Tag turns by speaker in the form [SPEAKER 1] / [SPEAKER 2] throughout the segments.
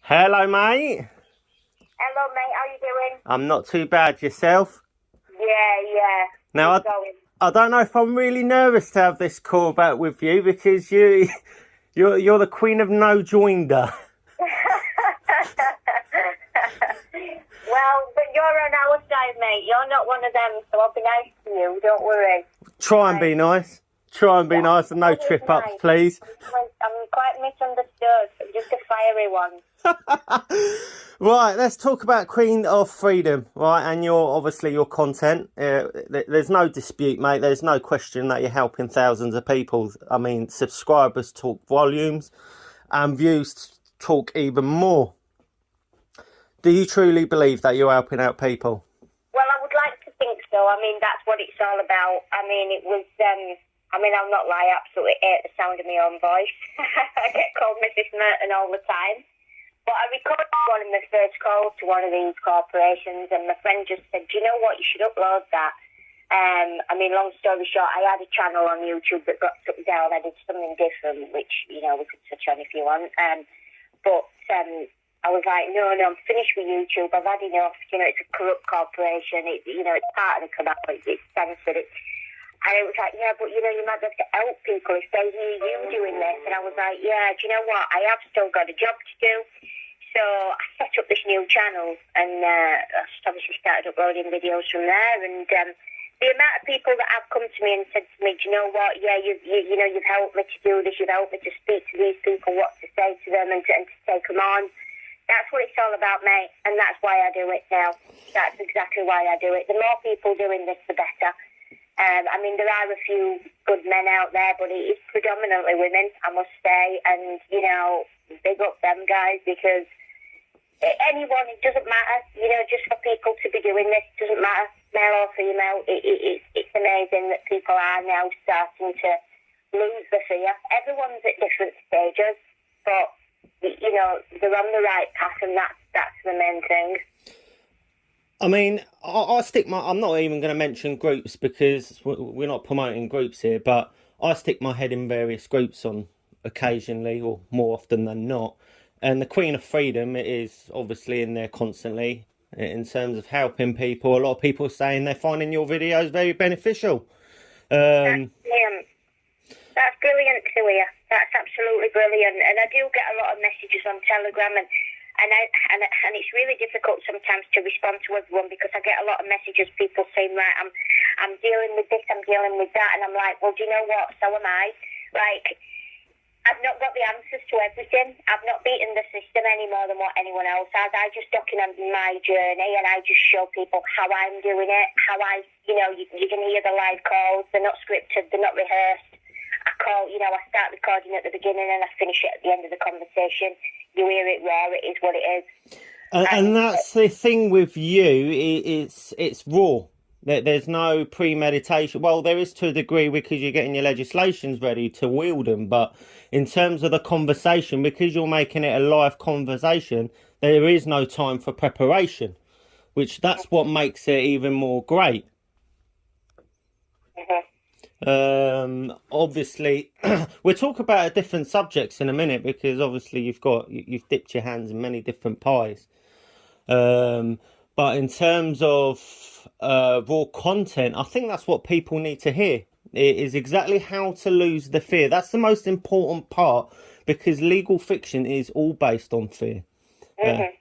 [SPEAKER 1] Hello, mate.
[SPEAKER 2] Hello, mate. How you doing?
[SPEAKER 1] I'm not too bad. Yourself?
[SPEAKER 2] Yeah.
[SPEAKER 1] Now, I don't know if I'm really nervous to have this call back with you because you're the queen of no joinder.
[SPEAKER 2] Well, but you're on our side, mate. You're not one of them, so I'll be nice to you. Don't worry.
[SPEAKER 1] Try and be nice. Try and be nice and no trip-ups,
[SPEAKER 2] nice.
[SPEAKER 1] please.
[SPEAKER 2] I'm quite misunderstood. I'm just a fiery one.
[SPEAKER 1] Right, let's talk about Queen of Freedom, right? And your content. There's no dispute, mate. There's no question that you're helping thousands of people. I mean, subscribers talk volumes and views talk even more. Do you truly believe that you're helping out people?
[SPEAKER 2] Well, I would like to think so. I mean, that's what it's all about. I mean, it was... I'll not lie, I absolutely hate the sound of my own voice. I get called Mrs. Merton all the time. But I recorded one of my first calls to one of these corporations, and my friend just said, do you know what, you should upload that. Long story short, I had a channel on YouTube that got took down. I did something different, which, we could touch on if you want. I was like, no, I'm finished with YouTube. I've had enough. It's a corrupt corporation. It's part of the canal. It's censored. And it was like, yeah, but you might have to help people if they hear you doing this. And I was like, yeah, do you know what? I have still got a job to do. So I set up this new channel, and I just obviously started uploading videos from there. And the amount of people that have come to me and said to me, do you know what? Yeah, you've helped me to do this. You've helped me to speak to these people, what to say to them, and to take them on. That's what it's all about, mate. And that's why I do it now. That's exactly why I do it. The more people doing this, the better. There are a few good men out there, but it is predominantly women, I must say. And, big up them guys, because anyone, it doesn't matter, just for people to be doing this, it doesn't matter, male or female. It's amazing that people are now starting to lose the fear. Everyone's at different stages, but, they're on the right path, and that's the main thing.
[SPEAKER 1] I mean, I'm not even going to mention groups because we're not promoting groups here, but I stick my head in various groups on occasionally, or more often than not. And the Queen of Freedom is obviously in there constantly in terms of helping people. A lot of people are saying they're finding your videos very beneficial.
[SPEAKER 2] That's brilliant to hear. That's absolutely brilliant. And I do get a lot of messages on Telegram, and it's really difficult sometimes to respond to everyone, because I get a lot of messages, people saying, right, I'm dealing with this, I'm dealing with that, and I'm like, well, do you know what? So am I. Like, I've not got the answers to everything. I've not beaten the system any more than what anyone else has. I just document my journey, and I just show people how I'm doing it, how you can hear the live calls. They're not scripted, they're not rehearsed. I start recording at the beginning and I finish it at the end of the conversation. You hear it raw, it is what it is.
[SPEAKER 1] And that's the thing with you, it's raw. There's no premeditation. Well, there is to a degree, because you're getting your legislations ready to wield them. But in terms of the conversation, because you're making it a live conversation, there is no time for preparation, that's what makes it even more great. Obviously, we'll talk about different subjects in a minute, because obviously you've dipped your hands in many different pies. But in terms of raw content, I think that's what people need to hear. It is exactly how to lose the fear. That's the most important part, because legal fiction is all based on fear.
[SPEAKER 2] Absolutely.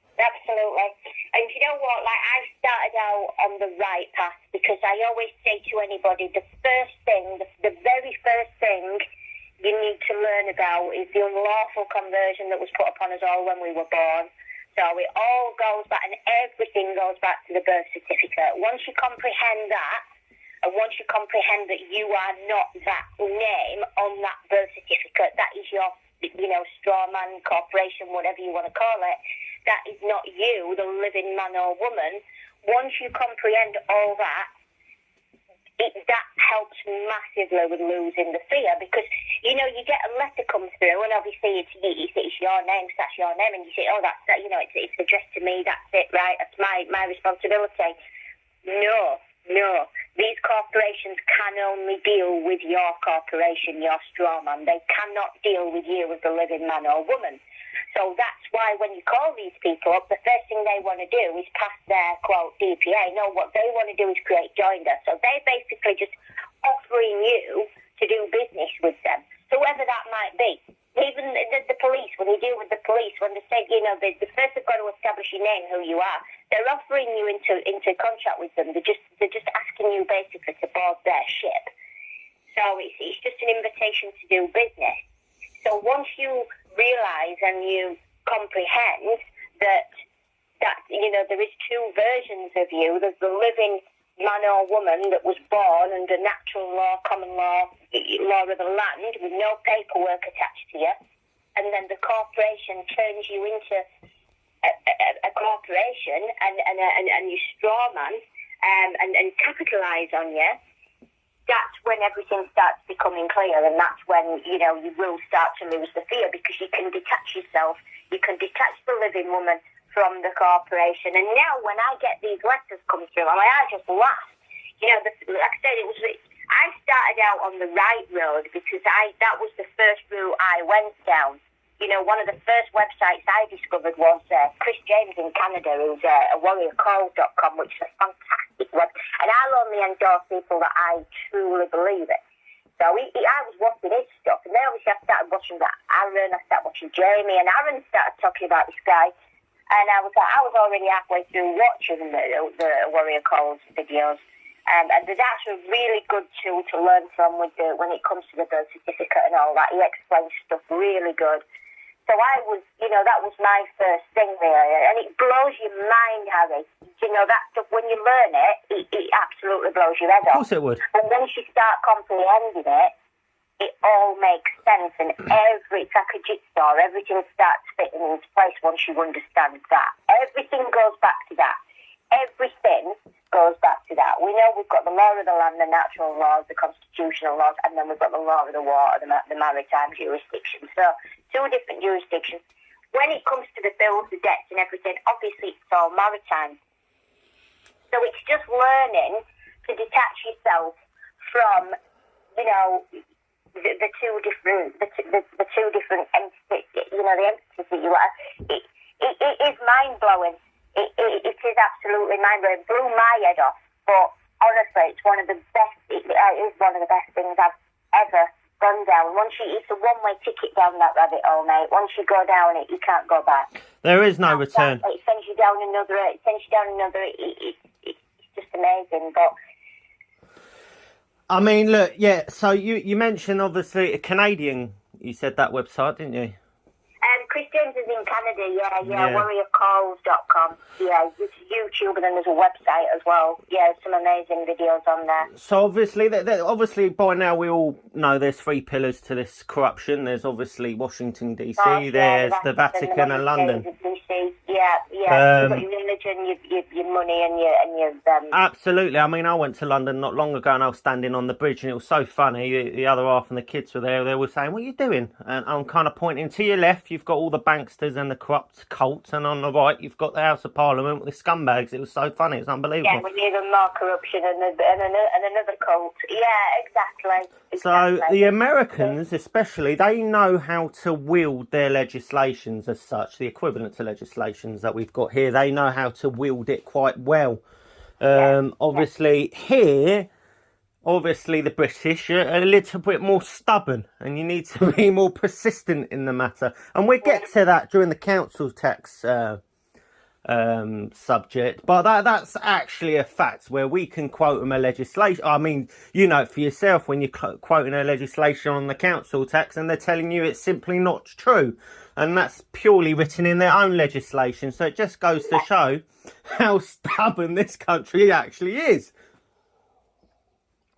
[SPEAKER 2] And you know what? Like, I started out on the right path, because I always say to anybody, the very first thing you need to learn about is the unlawful conversion that was put upon us all when we were born. So it all goes back, and everything goes back to the birth certificate. Once you comprehend that, and once you comprehend that you are not that name on that birth certificate, that is your, strawman corporation, whatever you want to call it, that is not you, the living man or woman. Once you comprehend all that, that helps massively with losing the fear, because, you get a letter come through, and obviously it's your name, so that's your name, and you say, oh, that's that, it's addressed to me, that's it, right, that's my responsibility. No. These corporations can only deal with your corporation, your strawman. They cannot deal with you as a living man or woman. So that's why why when you call these people up, the first thing they want to do is pass their, quote, DPA. No, what they want to do is create joinder. So they're basically just offering you to do business with them, whoever that might be. Even the police, when you deal with the police, when they say, you know, the first they've got to establish your name, who you are, they're offering you into contract with them. They're just asking you basically to board their ship. So it's just an invitation to do business. So once you realise and you comprehend that you know there is two versions of you. There's the living man or woman that was born under natural law, common law, law of the land, with no paperwork attached to you, and then the corporation turns you into a corporation and you straw man and capitalise on you. That's when everything starts becoming clear, and that's when, you know, you will start to lose the fear, because you can detach yourself, you can detach the living woman from the corporation. And now when I get these letters come through, I just laugh. You know, like I said, I started out on the right road because that was the first route I went down. You know, one of the first websites I discovered was Chris James in Canada, who's warriorcall.com, which is a fantastic web. And I'll only endorse people that I truly believe in. So I was watching his stuff, and then obviously I started watching Aaron, I started watching Jamie, and Aaron started talking about this guy. And I was already halfway through watching the Warrior Calls videos. And that's a really good tool to learn from when it comes to the birth certificate and all that. He explains stuff really good. So that was my first thing really. And it blows your mind, Harry. You know, that stuff, when you learn it absolutely blows your head off.
[SPEAKER 1] Of course it would.
[SPEAKER 2] But once you start comprehending it all makes sense, and it's like a jigsaw. Everything starts fitting into place once you understand that. Everything goes back to that. Everything goes back to that. We know we've got the law of the land, the natural laws, the constitutional laws, and then we've got the law of the water, the maritime jurisdiction. So, two different jurisdictions. When it comes to the bills, the debts and everything, obviously it's all maritime. So it's just learning to detach yourself from, you know, the two different entities, you know, the entities that you are. It is mind blowing. It is absolutely mind blowing. It blew my head off. But honestly, it's one of the best. It is one of the best things I've ever gone down. It's a one-way ticket down that rabbit hole, mate. Once you go down it, you can't go back.
[SPEAKER 1] There is no return.
[SPEAKER 2] It sends you down another. It's just amazing, but.
[SPEAKER 1] I mean, look, yeah, so you mentioned, obviously, a Canadian, you said that website, didn't you?
[SPEAKER 2] Chris James is in Canada, yeah. warriorcalls.com. Yeah, it's YouTube, and then there's a website as well. Yeah, some amazing videos on there.
[SPEAKER 1] So obviously by now we all know there's three pillars to this corruption. There's obviously Washington DC, there's the Vatican and London.
[SPEAKER 2] DC. Yeah. You've got your religion, your money, and your
[SPEAKER 1] Absolutely. I mean, I went to London not long ago, and I was standing on the bridge, and it was so funny. The other half and the kids were there. They were saying, "What are you doing?" And I'm kind of pointing to your left. You've got all the banksters and the corrupt cults, and on the right, you've got the House of Parliament with the scumbags. It was so funny. It's unbelievable.
[SPEAKER 2] Yeah, with even more corruption and another cult. Yeah, exactly.
[SPEAKER 1] So the Americans, especially, they know how to wield their legislations as such, the equivalent to legislations that we've got here. They know how to wield it quite well. Obviously, here, the British are a little bit more stubborn, and you need to be more persistent in the matter. And we'll get to that during the council tax subject, but that's actually a fact where we can quote them a legislation. I mean, you know it for yourself when you're quoting a legislation on the council tax and they're telling you it's simply not true, and that's purely written in their own legislation. So it just goes to show how stubborn this country actually is.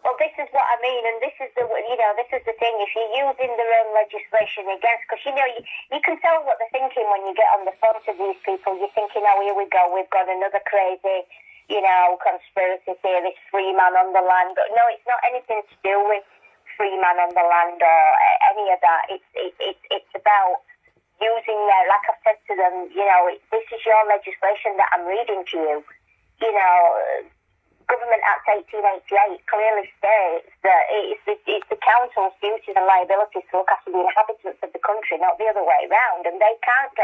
[SPEAKER 2] Well, this is what I mean, and this is the thing. If you're using their own legislation against, because you can tell what they're thinking when you get on the phone to these people. You're thinking, oh, here we go, we've got another crazy, conspiracy theorist, free man on the land. But no, it's not anything to do with free man on the land or any of that. It's about using their, like I've said to them, this is your legislation that I'm reading to you. Government Act 1888 clearly states that it's the council's duties and liabilities to look after the inhabitants of the country, not the other way round. And we can't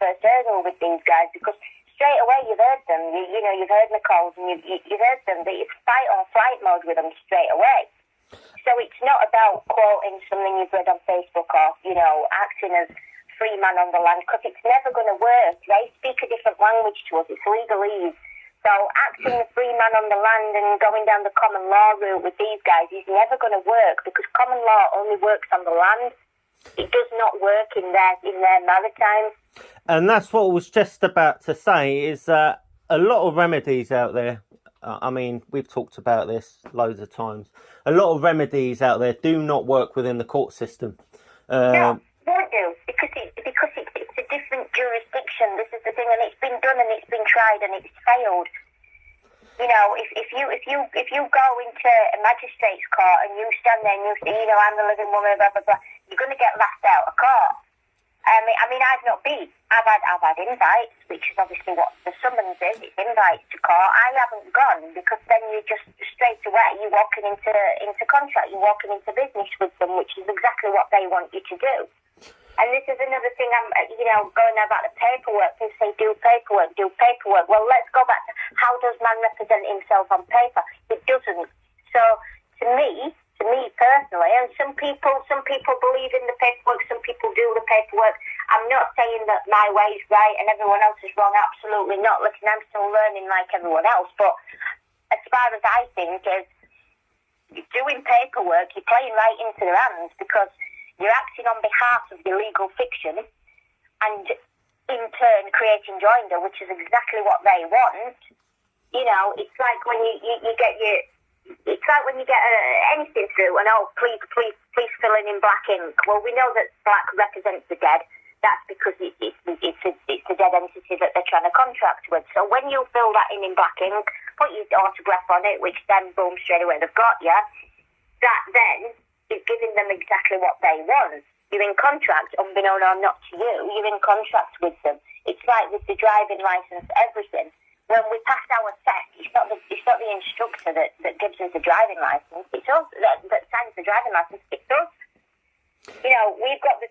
[SPEAKER 2] first hurdle with these guys, because straight away you've heard them. You've heard the calls and you've heard them. That it's fight or flight mode with them straight away. So it's not about quoting something you've read on Facebook or, acting as free man on the land, because it's never going to work. They speak a different language to us. It's legalese. So acting the free man on the land and going down the common law route with these guys is never going to work, because common law only works on the land. It does not work in their maritime.
[SPEAKER 1] And that's what I was just about to say, is that a lot of remedies out there, I mean, we've talked about this loads of times, a lot of remedies out there do not work within the court system.
[SPEAKER 2] No, won't do, because it's a different jurisdiction. This is the thing, and it's been done and it's been tried and it's failed. If you go into a magistrate's court and you stand there and you say, I'm the living woman, blah blah blah, you're going to get laughed out of court. I mean, I've not been. I've had invites, which is obviously what the summons is. It's invites to court. I haven't gone, because then you just straight away you're walking into contract. You're walking into business with them, which is exactly what they want you to do. And this is another thing. I'm going about the paperwork. They say do paperwork. Well, let's go back to how does man represent himself on paper? It doesn't. So to me personally, and some people believe in the paperwork, some people do the paperwork. I'm not saying that my way is right and everyone else is wrong, absolutely not. Listen, I'm still learning like everyone else, but as far as I think is doing paperwork, you're playing right into their hands, because you're acting on behalf of your legal fiction and in turn creating joinder, which is exactly what they want. It's like when you get your... It's like when you get anything through and, please fill in black ink. Well, we know that black represents the dead. That's because it's a dead entity that they're trying to contract with. So when you fill that in black ink, put your autograph on it, which then, boom, straight away they've got you, that then is giving them exactly what they want. You're in contract, unbeknown or not to you, you're in contract with them. It's like with the driving licence, everything. When we pass our test, it's not the instructor that gives us the driving licence. It's us that signs the driving licence. It's us. We've got a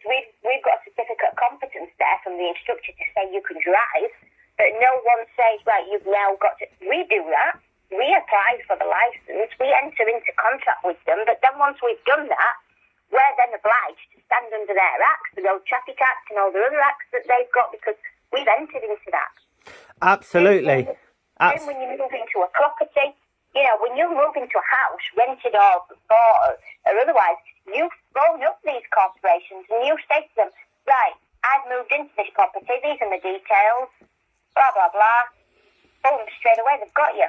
[SPEAKER 2] certificate of competence there from the instructor to say you can drive, but no one says, right, you've now got to. We do that. We apply for the licence. We enter into contract with them. But then once we've done that, we're then obliged to stand under their acts, the Road Traffic Act and all the other acts that they've got, because we've entered into that.
[SPEAKER 1] Absolutely.
[SPEAKER 2] Then when you move into a property, when you move into a house, rented or bought or otherwise, you phone up these corporations and you say to them, right, I've moved into this property, these are the details, blah, blah, blah. Boom, straight away they've got you.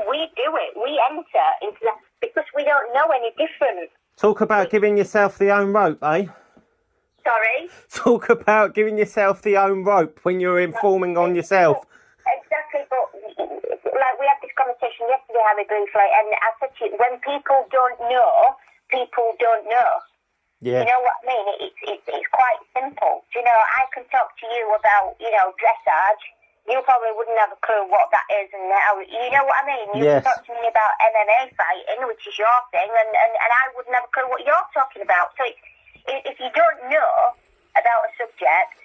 [SPEAKER 2] We do it. We enter into that because we don't know any different.
[SPEAKER 1] Talk about giving yourself the own rope, eh?
[SPEAKER 2] Sorry?
[SPEAKER 1] Talk about giving yourself the own rope when you're informing on yourself.
[SPEAKER 2] Exactly, but like we had this conversation yesterday, Harry, briefly, and I said to you, when people don't know, people don't know.
[SPEAKER 1] Yeah.
[SPEAKER 2] You know what I mean? It's quite simple. I can talk to you about, dressage. You probably wouldn't have a clue what that is, and how, you know what I mean? You
[SPEAKER 1] Yes.
[SPEAKER 2] can talk to me about MMA fighting, which is your thing, and I wouldn't have a clue what you're talking about. So if you don't know about a subject,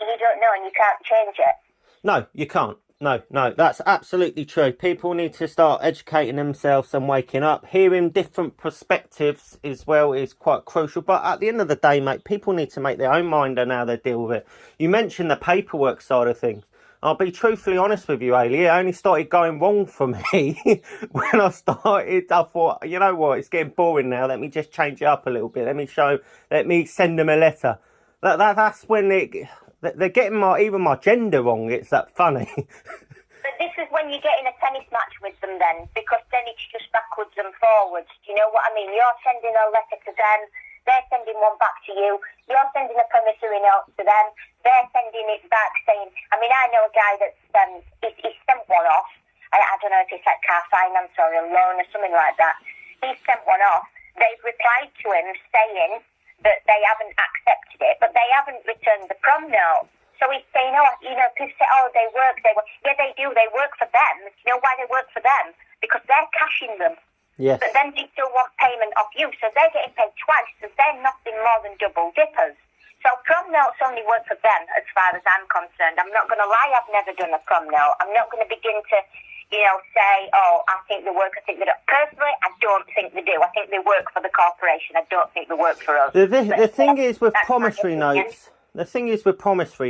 [SPEAKER 2] you don't know and you can't change it.
[SPEAKER 1] No, you can't. No, that's absolutely true. People need to start educating themselves and waking up. Hearing different perspectives as well is quite crucial. But at the end of the day, mate, people need to make their own mind on how they deal with it. You mentioned the paperwork side of things. I'll be truthfully honest with you, Ailey. It only started going wrong for me when I started. I thought, you know what, it's getting boring now. Let me just change it up a little bit. Let me send them a letter. That's when they're getting even my gender wrong. It's that funny.
[SPEAKER 2] But this is when you get in a tennis match with them then, because then it's just backwards and forwards. Do you know what I mean? You're sending a letter to them, they're sending one back to you, you're sending a promissory note to them, they're sending it back saying, I know a guy that's, he's sent one off, I don't know if it's like car finance or a loan or something like that, he's sent one off, they've replied to him saying that they haven't accepted it, but they haven't returned the prom note. So he's saying, people say, they work. Yeah, they do. They work for them. You know why they work for them? Because they're cashing them.
[SPEAKER 1] Yes.
[SPEAKER 2] But then they still want payment off you. So they're getting paid twice. So they're nothing more than double dippers. So prom notes only work for them, as far as I'm concerned. I'm not going to lie, I've never done a prom note. I'm not going to begin to, say, oh, I think they work, I think they don't. Personally, I don't think they do. I think they work for the corporation. I don't think they work for us.
[SPEAKER 1] The thing is with promissory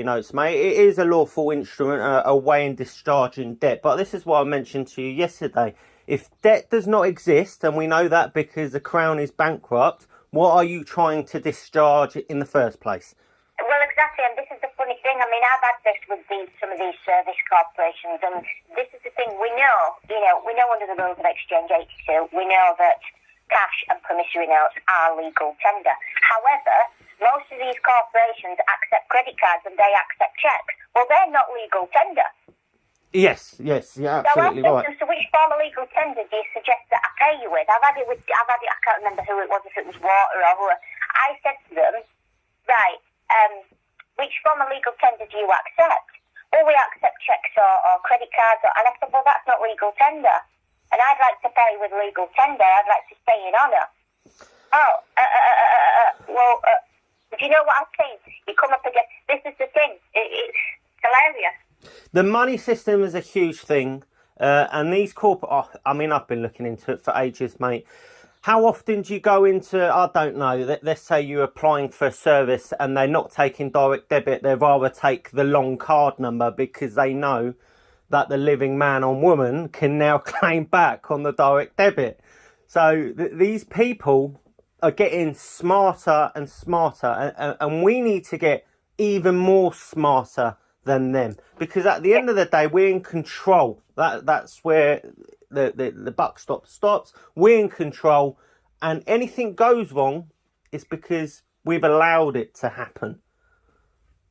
[SPEAKER 1] notes, mate, it is a lawful instrument, a way in discharging debt. But this is what I mentioned to you yesterday. If debt does not exist, and we know that because the Crown is bankrupt, what are you trying to discharge in the first place?
[SPEAKER 2] Well, exactly, and this is the funny thing. I mean, I've had this with some of these service corporations, and this is the thing. We know under the rules of Exchange 82, we know that cash and promissory notes are legal tender. However, most of these corporations accept credit cards and they accept checks. Well, they're not legal tender.
[SPEAKER 1] Yes, you're absolutely right.
[SPEAKER 2] So which form of legal tender do you suggest that I pay you with? I've had it, I can't remember who it was, if it was Water or who. I said to them, right, which form of legal tender do you accept? Well, we accept checks or credit cards. And I said, well, that's not legal tender. And I'd like to pay with legal tender. I'd like to stay in honour. Do you know what I've seen? You come up against, this is the thing, it's hilarious.
[SPEAKER 1] The money system is a huge thing, and these corporate... I mean, I've been looking into it for ages, mate. How often do you go into, I don't know, let's say you're applying for a service and they're not taking direct debit, they'd rather take the long card number because they know that the living man or woman can now claim back on the direct debit. So these people are getting smarter and smarter, and we need to get even more smarter than them, because at the end of the day we're in control. That's where the buck stops. We're in control, and anything goes wrong is because we've allowed it to happen.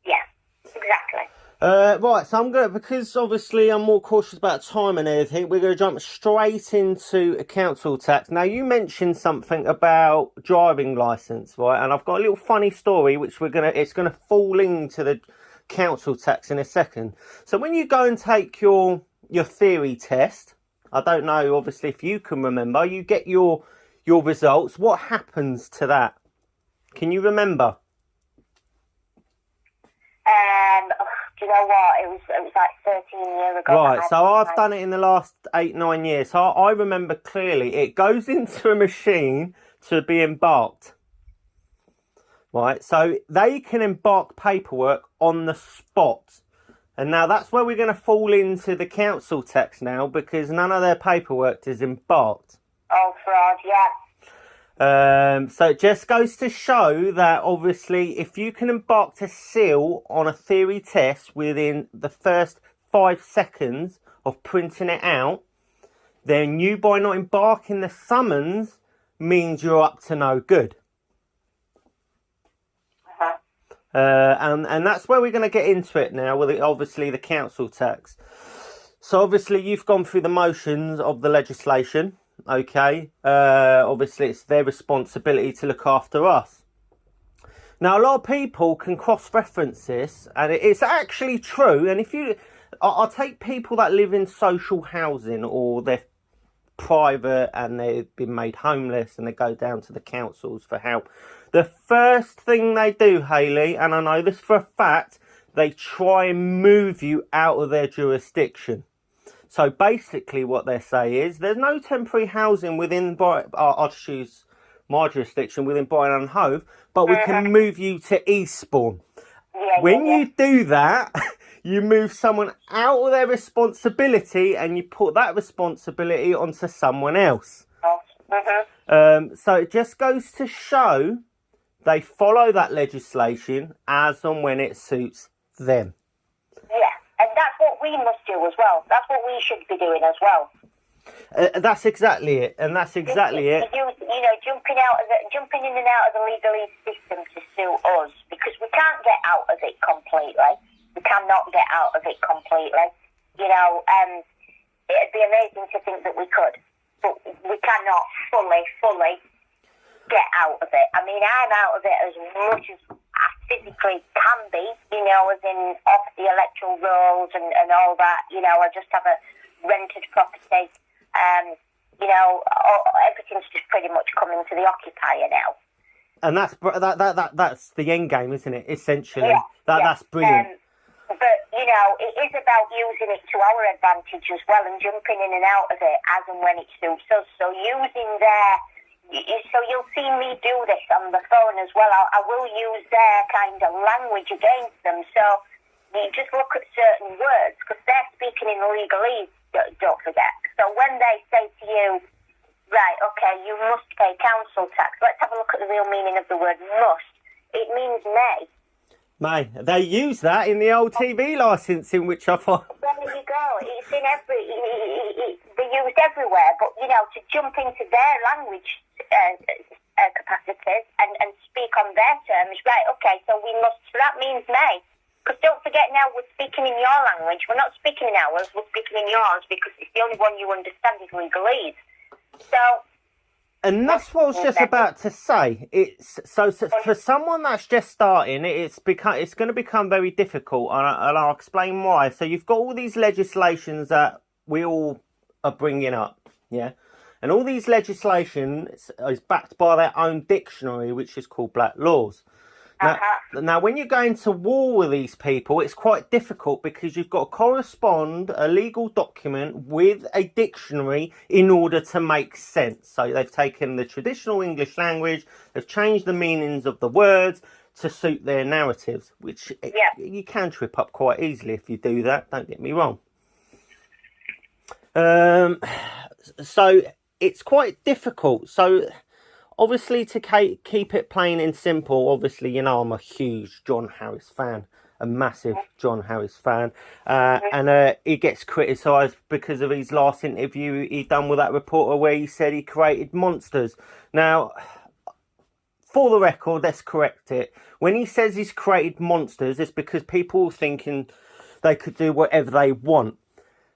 [SPEAKER 2] Yeah, exactly.
[SPEAKER 1] Right, so because obviously I'm more cautious about time and everything, we're going to jump straight into a council tax. Now, you mentioned something about driving licence, right? And I've got a little funny story which it's going to fall into the council tax in a second. So when you go and take your theory test, I don't know, obviously, if you can remember, you get your results. What happens to that? Can you remember?
[SPEAKER 2] Do you know what? It was like 13 years ago.
[SPEAKER 1] Right, so I've done it in the last 8-9 years. So I remember clearly. It goes into a machine to be embarked. Right, so they can embark paperwork on the spot. And now that's where we're going to fall into the council tax now, because none of their paperwork is embarked.
[SPEAKER 2] Oh, fraud, yeah.
[SPEAKER 1] So it just goes to show that obviously if you can embark a seal on a theory test within the first 5 seconds of printing it out, then you, by not embarking the summons, means you're up to no good. And that's where we're going to get into it now, with obviously the council tax. So obviously you've gone through the motions of the legislation, okay? Obviously it's their responsibility to look after us. Now, a lot of people can cross-reference this, and it's actually true. And if I'll take people that live in social housing, or they're private and they've been made homeless and they go down to the councils for help. The first thing they do, Hayley, and I know this for a fact, they try and move you out of their jurisdiction. So basically what they say is there's no temporary housing within, I'll choose my jurisdiction, within Brighton and Hove, but we can move you to Eastbourne. When you do that, you move someone out of their responsibility and you put that responsibility onto someone else. So it just goes to show they follow that legislation as and when it suits them.
[SPEAKER 2] Yeah, and that's what we must do as well. That's what we should be doing as well.
[SPEAKER 1] That's exactly it, and that's exactly it.
[SPEAKER 2] Jumping in and out of the legalese system to suit us, because we can't get out of it completely. We cannot get out of it completely. It'd be amazing to think that we could, but we cannot fully get out of it. I mean, I'm out of it as much as I physically can be, as in off the electoral rolls and all that. I just have a rented property. Everything's just pretty much coming to the occupier now.
[SPEAKER 1] And that's the end game, isn't it? Essentially,
[SPEAKER 2] Yeah,
[SPEAKER 1] that's brilliant.
[SPEAKER 2] But, you know, it is about using it to our advantage as well and jumping in and out of it as and when it suits us. So using so you'll see me do this on the phone as well. I will use their kind of language against them. So you just look at certain words because they're speaking in legalese, don't forget. So when they say to you, right, okay, you must pay council tax. Let's have a look at the real meaning of the word must. It means may.
[SPEAKER 1] May. They use that in the old TV licensing, which I find...
[SPEAKER 2] There you go. It's in they're used everywhere. But, you know, to jump into their language capacities and speak on their terms, right, okay, so we must, so that means may. Because don't forget now, we're speaking in your language. We're not speaking in ours, we're speaking in yours because it's the only one you understand is legalese. So...
[SPEAKER 1] And that's what I was just about to say. It's so for someone that's just starting, it's going to become very difficult, and I'll explain why. So you've got all these legislations that we all are bringing up, yeah, and all these legislations is backed by their own dictionary, which is called Black Laws. Now, when you're going to war with these people, it's quite difficult because you've got to correspond a legal document with a dictionary in order to make sense. So they've taken the traditional English language, they've changed the meanings of the words to suit their narratives, which you can trip up quite easily if you do that, don't get me wrong. So it's quite difficult. So... obviously, to keep it plain and simple, obviously, you know, I'm a huge John Harris fan, a massive John Harris fan. And he gets criticised because of his last interview he done with that reporter where he said he created monsters. Now, for the record, let's correct it. When he says he's created monsters, it's because people are thinking they could do whatever they want.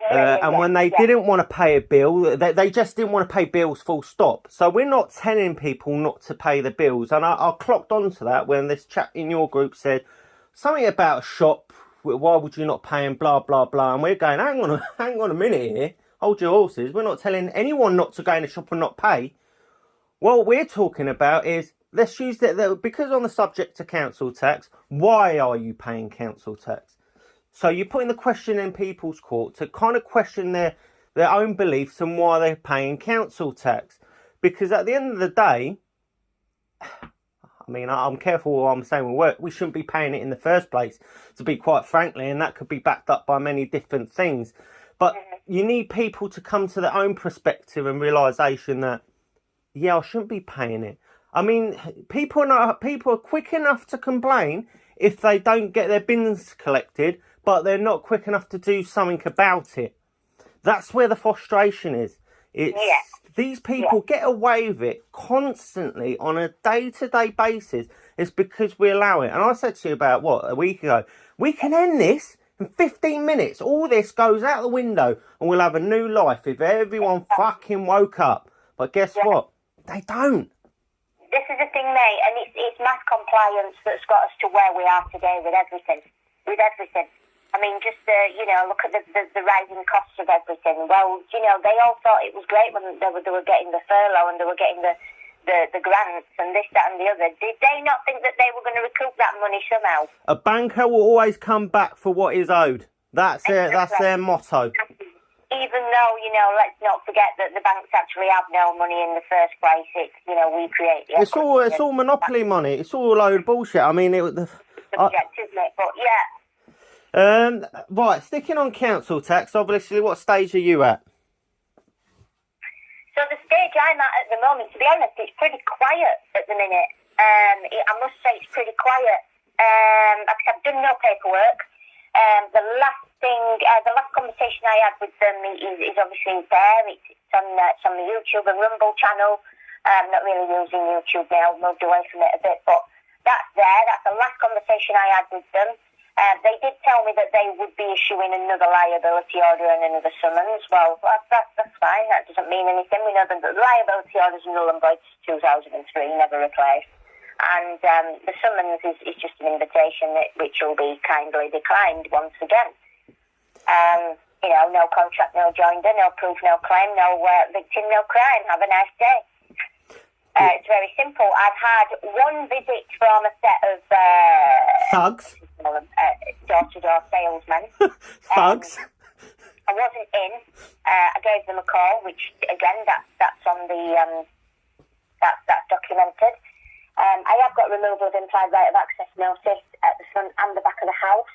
[SPEAKER 1] And when they didn't want to pay a bill, they just didn't want to pay bills full stop. So we're not telling people not to pay the bills. And I clocked onto that when this chap in your group said something about a shop, why would you not pay and blah, blah, blah. And we're going, hang on a minute here. Hold your horses. We're not telling anyone not to go in a shop and not pay. What we're talking about is, let's use that because on the subject to council tax, why are you paying council tax? So you're putting the question in people's court to kind of question their own beliefs and why they're paying council tax. Because at the end of the day, I mean, I'm careful what I'm saying with work. We shouldn't be paying it in the first place, to be quite frankly, and that could be backed up by many different things. But you need people to come to their own perspective and realisation that, yeah, I shouldn't be paying it. I mean, people are quick enough to complain if they don't get their bins collected, but they're not quick enough to do something about it. That's where the frustration is. These people get away with it constantly on a day-to-day basis. It's because we allow it. And I said to you about, a week ago, we can end this in 15 minutes. All this goes out the window and we'll have a new life if everyone fucking woke up. But guess what? They don't.
[SPEAKER 2] This is the thing, mate, and it's mass compliance that's got us to where we are today with everything. I mean, just, look at the rising costs of everything. Well, they all thought it was great when they were getting the furlough and they were getting the grants and this, that and the other. Did they not think that they were going to recoup that money somehow?
[SPEAKER 1] A banker will always come back for what is owed. That's their motto.
[SPEAKER 2] Even though, let's not forget that the banks actually have no money in the first place. It's, we create the...
[SPEAKER 1] It's all monopoly money. It's all a load of bullshit. I mean,
[SPEAKER 2] subjective, mate, but yeah.
[SPEAKER 1] Right, sticking on council tax, obviously, what stage are you at?
[SPEAKER 2] So the stage I'm at the moment, to be honest, it's pretty quiet at the minute. I must say it's pretty quiet. I've done no paperwork. The last conversation I had with them is obviously there. It's on the YouTube and Rumble channel. I'm not really using YouTube now, moved away from it a bit, but that's there. That's the last conversation I had with them. They did tell me that they would be issuing another liability order and another summons. Well, that's fine. That doesn't mean anything. We know that the liability order is null and void 2003, never replaced. And the summons is just an invitation which will be kindly declined once again. No contract, no joinder, no proof, no claim, no victim, no crime. Have a nice day. It's very simple. I've had one visit from a set of
[SPEAKER 1] Thugs.
[SPEAKER 2] door-to-door salesmen.
[SPEAKER 1] Thugs.
[SPEAKER 2] I wasn't in. I gave them a call, which again, that's on the that's documented. I have got removal of implied right of access notice at the front and the back of the house.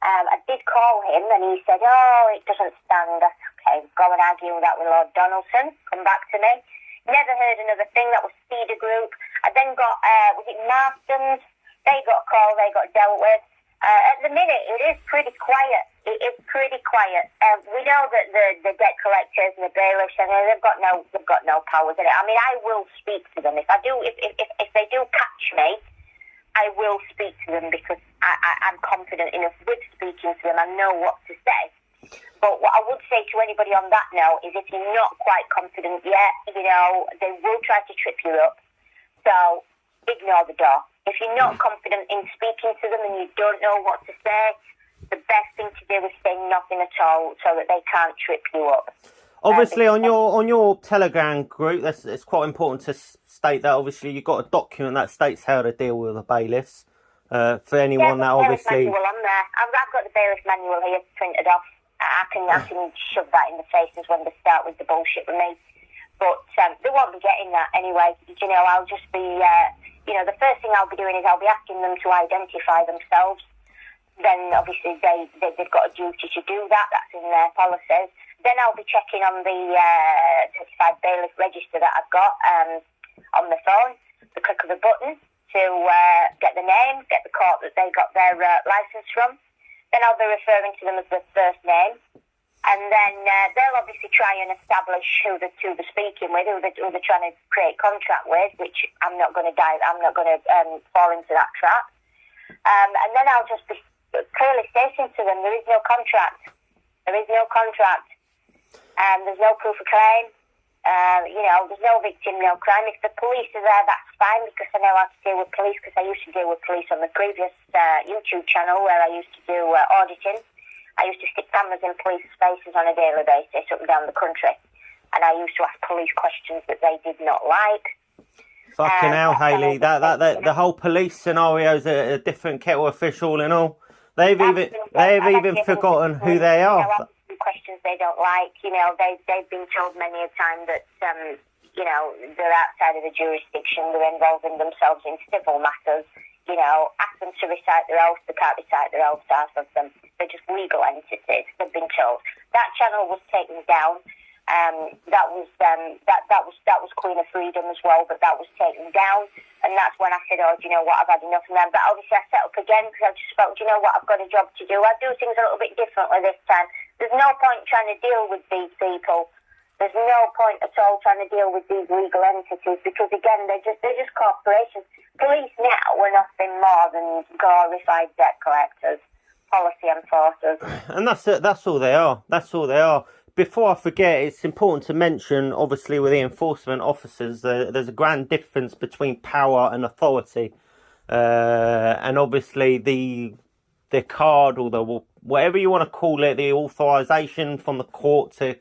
[SPEAKER 2] I did call him and he said, "Oh, it doesn't stand." I said, "Okay, go and argue that with Lord Donaldson. Come back to me." Never heard another thing. That was Cedar Group. I then got, was it Marston's? They got a call. They got dealt with. At the minute, it is pretty quiet. It is pretty quiet. We know that the debt collectors and the bailiffs, and they've got no powers in it. I mean, I will speak to them if they do catch me. I will speak to them because I'm confident enough with speaking to them. I know what to say. But what I would say to anybody on that note is if you're not quite confident yet, they will try to trip you up. So ignore the door. If you're not confident in speaking to them and you don't know what to say, the best thing to do is say nothing at all so that they can't trip you up.
[SPEAKER 1] Obviously, on your Telegram group, it's quite important to state that obviously you've got a document that states how to deal with the bailiffs. For anyone that obviously,
[SPEAKER 2] manual on there. I've got the bailiff manual here printed off. I can shove that in the faces when they start with the bullshit with me. But they won't be getting that anyway. I'll just be, the first thing I'll be doing is I'll be asking them to identify themselves. Then obviously they've got a duty to do that. That's in their policies. Then I'll be checking on the certified bailiff register that I've got on the phone, the click of a button to get the name, get the court that they got their licence from. Then I'll be referring to them as the first name. And then they'll obviously try and establish who they're speaking with, who they're trying to create contract with, which I'm not going to fall into that trap. And then I'll just be clearly stating to them there is no contract. There is no contract. There's no proof of claim. There's no victim, no crime. If the police are there, that's fine because I know how to deal with police because I used to deal with police on the previous YouTube channel where I used to do auditing. I used to stick cameras in police faces on a daily basis up and down the country. And I used to ask police questions that they did not like.
[SPEAKER 1] Fucking hell, Hayley, the whole police scenario is a different kettle of fish all in all. They've even forgotten who they are.
[SPEAKER 2] Questions they don't like. They've been told many a time that they're outside of the jurisdiction. They're involving themselves in civil matters. Ask them to recite their oath. They can't recite their oath out of them. They're just legal entities. They've been told. That channel was taken down. That was Queen of Freedom as well, but that was taken down. And that's when I said, "Oh, do you know what? I've had enough of them." But obviously, I set up again because I just felt, "Do you know what? I've got a job to do. I'll do things a little bit differently this time." There's no point trying to deal with these people. There's no point at all trying to deal with these legal entities because again, they're just corporations. Police now are nothing more than glorified debt collectors, policy enforcers.
[SPEAKER 1] And that's it. That's all they are. That's all they are. Before I forget, it's important to mention, obviously, with the enforcement officers, there's a grand difference between power and authority. And obviously, the card or the whatever you want to call it, the authorization from the court to